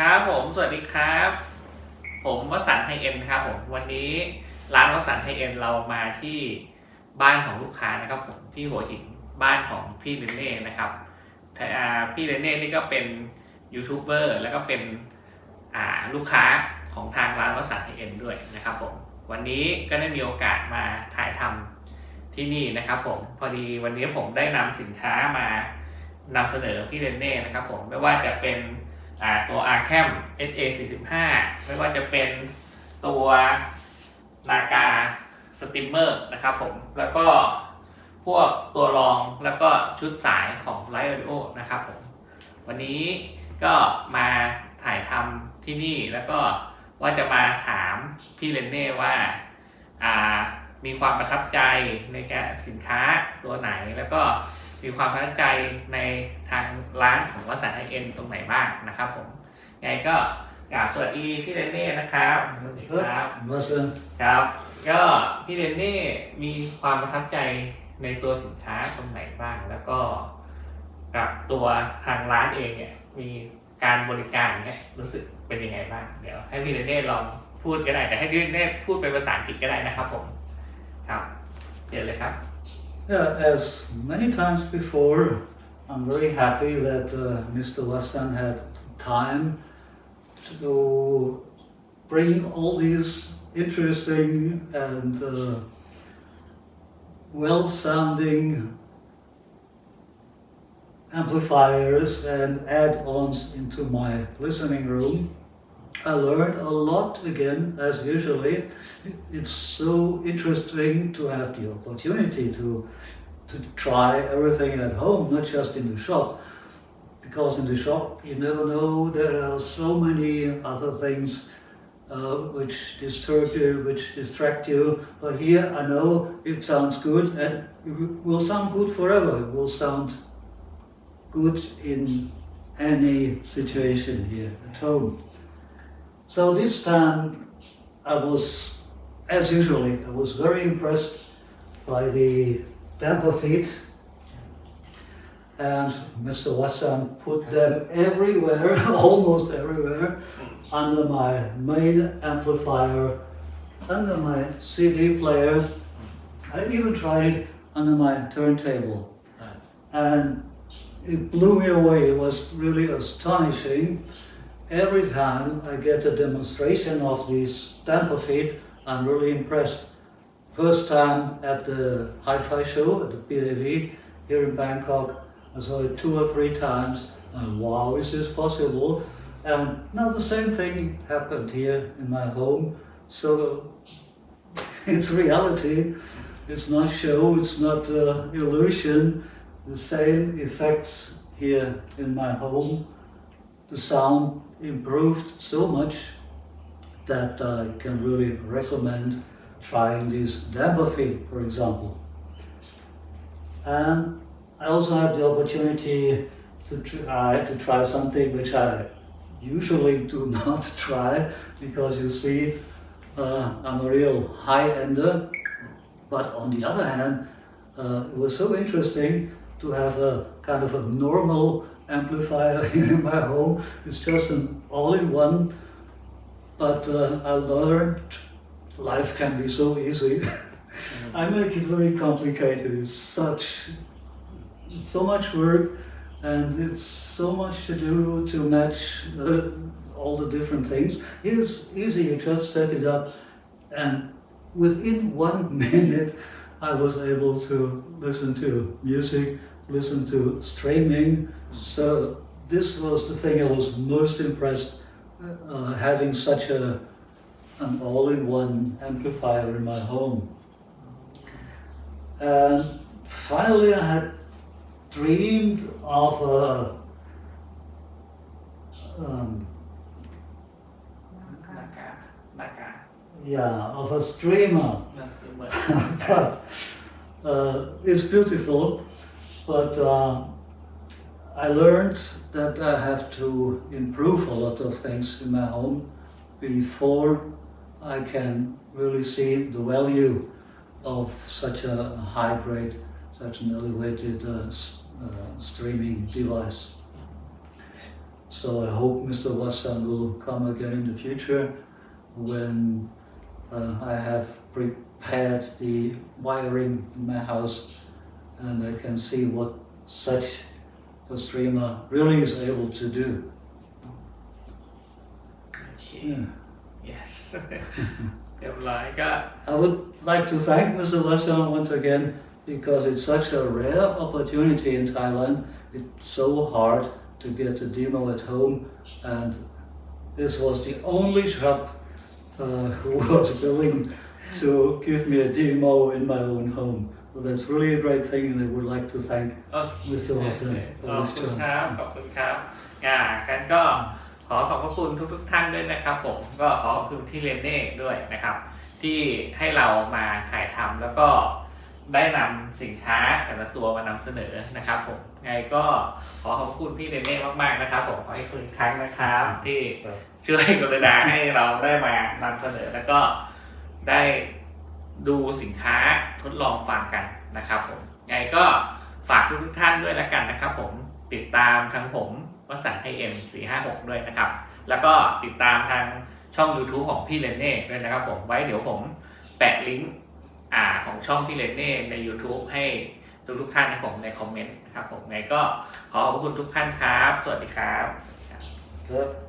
ครับผมสวัสดีครับผมวสันต์ไฮเอ็นครับผมวันนี้ร้านวสันต์ไฮเอ็นเรามาที่บ้านของลูกค้านะครับผมที่หัวหินบ้านของพี่เรนเน่นะครับพี่เรนเน่นี่ก็เป็นยูทูบเบอร์แล้วก็เป็นลูกค้าของทางร้านวสันต์ไฮเอ็นด้วยนะครับผมวันนี้ก็ได้มีโอกาสมาถ่ายทำที่นี่นะครับผมพอดีวันนี้ผมได้นำสินค้ามานำเสนอพี่เรนเน่นะครับผมไม่ว่าจะเป็นตัว Arcam SA45 ไม่ว่าจะเป็นตัวนากาสตรีมเมอร์นะครับผมแล้วก็พวกตัวรองแล้วก็ชุดสายของ Live Audio นะครับผมวันนี้ก็มาถ่ายทำที่นี่แล้วก็ว่าจะมาถามพี่เรนเน่ว่ามีความประทับใจในการสินค้าตัวไหนแล้วก็มีความประทับใจในทางร้านของวสันต์ไฮเอ็นตรงไหนบ้างนะครับผมไงก็สวัสดีพี่เรนเน่นะครับสวัสดีครับครับก็พี่เรนเน่มีความประทับใจในตัวสินค้าตรงไหนบ้างแล้วก็กับตัวทางร้านเองเนี่ยมีการบริการเนี่ยรู้สึกเป็นยังไงบ้างเดี๋ยวให้พี่เรนเน่ลองพูดก็ได้แต่ให้พี่เรนเน่พูดเป็นภาษาอังกฤษก็ได้นะครับผมครับเดี๋ยวเลยครับ Yeah, as many times before, I'm very happy that Mr. Wastan had time to bring all these interesting and well-sounding amplifiers and add-ons into my listening room. I learned a lot again, as usually. It's so interesting to have the opportunity to try everything at home, not just in the shop. Because in the shop, you never know, there are so many other things which disturb you, which distract you. But here I know it sounds good and it will sound good forever. It will sound good in any situation here at home. So this time I was, as usually, I was very impressed by the damper feet, and Mr. Wassan put them everywhere, almost everywhere, under my main amplifier, under my CD player. I even tried it under my turntable, and it blew me away. It was really astonishing. Every time I get a demonstration of these damper feet, I'm really impressed. First time at the Hi-Fi show at the PAV here in Bangkok, I saw it 2 or 3 times, and wow, is this possible? And now the same thing happened here in my home. So it's reality. It's not show. It's not illusion. The same effects here in my home. The sound improved so much that I can really recommend trying this damper feet, for example. And I also had the opportunity to try something which I usually do not try, because you see, I'm a real high-ender. But on the other hand, it was so interesting to have a kind of a normal amplifier in my home. It's just an all-in-one, but I learned life can be so easy. I make it very complicated. It's so much work, and it's so much to do to match all the different things. It's easy, you just set it up, and within 1 minute I was able to listen to music, listen to streaming. So this was the thing I was most impressed, having such an all-in-one amplifier in my home. And finally I had dreamed of of a streamer. But it's beautiful, but I learned that I have to improve a lot of things in my home before I can really see the value of such a high grade, such an elevated streaming device. So I hope Mr. Watson will come again in the future when I have prepared the wiring in my house and I can see what such a streamer really is able to do. Okay. Yeah. yes เรียบร้อยก็ I would like to thank Mr. Watson once again because it's such a rare opportunity in Thailand. It's so hard to get a demo at home, and this was the only shop who was willing to give me a demo in my own home. So that's really a great thing, and I would like to thank โอเค Mr. Watson ขอบ for คุณ this ครับ chance. ขอบคุณครับกันก็ขอขอบพระคุณทุกท่านด้วยนะครับผมก็ขอขอบคุณที่เรนเน่ด้วยนะครับ ที่ให้เรามาถ่ายทำแล้วก็ได้นำสินค้าแต่ละตัวมานำเสนอนะครับผมไงก็ขอขอบคุณพี่เรนเน่มากๆนะครับผมขอให้คุณอีกครั้งนะครับที่ช่วยกรุณาให้เราได้มานำเสนอแล้วก็ได้ดูสินค้าทดลองฟังกันนะครับผมไงก็ฝากทุกท่านด้วยแล้วกันนะครับผมติดตามทั้งผมวสันต์ให้เอ็ม456ด้วยนะครับแล้วก็ติดตามทางช่อง YouTube ของพี่เรนเน่ด้วยนะครับผมไว้เดี๋ยวผมแปะลิงก์ของช่องพี่เรนเน่ใน YouTube ให้ทุกท่านนะครับผมในคอมเมนต์นะครับผมไงก็ขอขอบคุณทุกท่านครับสวัสดีครับ Good.